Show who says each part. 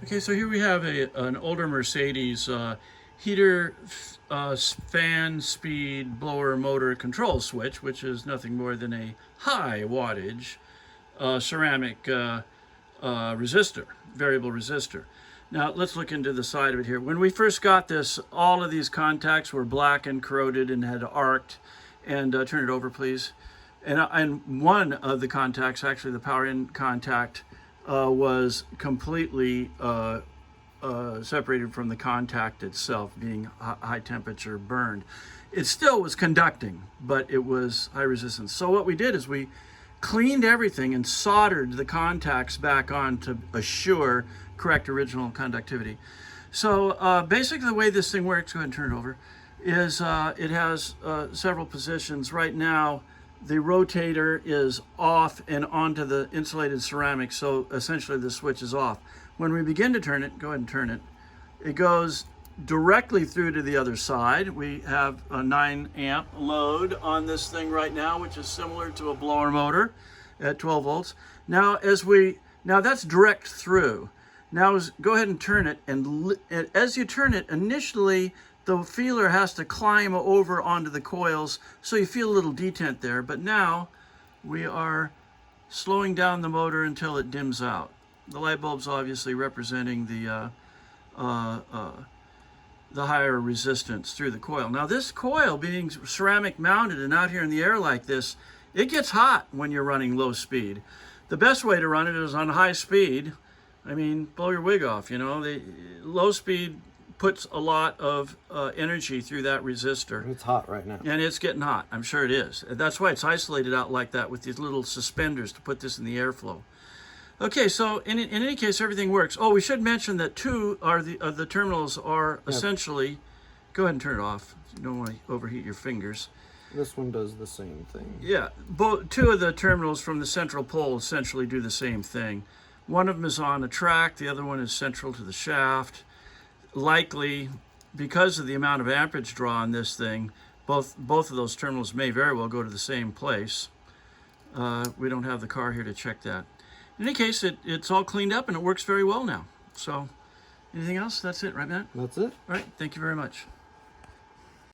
Speaker 1: Okay, so here we have an older Mercedes heater, fan speed, blower motor control switch, which is nothing more than a high wattage ceramic resistor, variable resistor. Now let's look into the side of it here. When we first got this, all of these contacts were black and corroded and had arced. And turn it over, please. And one of the contacts, actually the power in contact, was completely separated from the contact itself, being high temperature burned. It still was conducting, but it was high resistance. So what we did is we cleaned everything and soldered the contacts back on to assure correct original conductivity. So basically the way this thing works, go ahead and turn it over, is it has several positions. Right now the rotator is off and onto the insulated ceramic, so essentially the switch is off. When we begin to turn it, go ahead and turn it, it goes directly through to the other side. We have a 9 amp load on this thing right now, which is similar to a blower motor at 12 volts. Now that's direct through. Now go ahead and turn it, and as you turn it, initially the feeler has to climb over onto the coils, so you feel a little detent there. But now we are slowing down the motor until it dims out. The light bulb's obviously representing the higher resistance through the coil. Now this coil, being ceramic mounted and out here in the air like this, it gets hot when you're running low speed. The best way to run it is on high speed. I mean, blow your wig off, you know. The low speed puts a lot of energy through that resistor.
Speaker 2: It's hot right now.
Speaker 1: And it's getting hot. I'm sure it is. That's why it's isolated out like that with these little suspenders to put this in the airflow. Okay, so in any case, everything works. Oh, we should mention that two are the terminals are essentially, go ahead and turn it off. You don't want to overheat your fingers.
Speaker 2: This one does the same thing.
Speaker 1: Yeah, two of the terminals from the central pole essentially do the same thing. One of them is on a track, the other one is central to the shaft. Likely, because of the amount of amperage draw on this thing, both of those terminals may very well go to the same place. We don't have the car here to check that. In any case, it's all cleaned up and it works very well now. So, anything else? That's it, right, Matt?
Speaker 2: That's it.
Speaker 1: All right, thank you very much.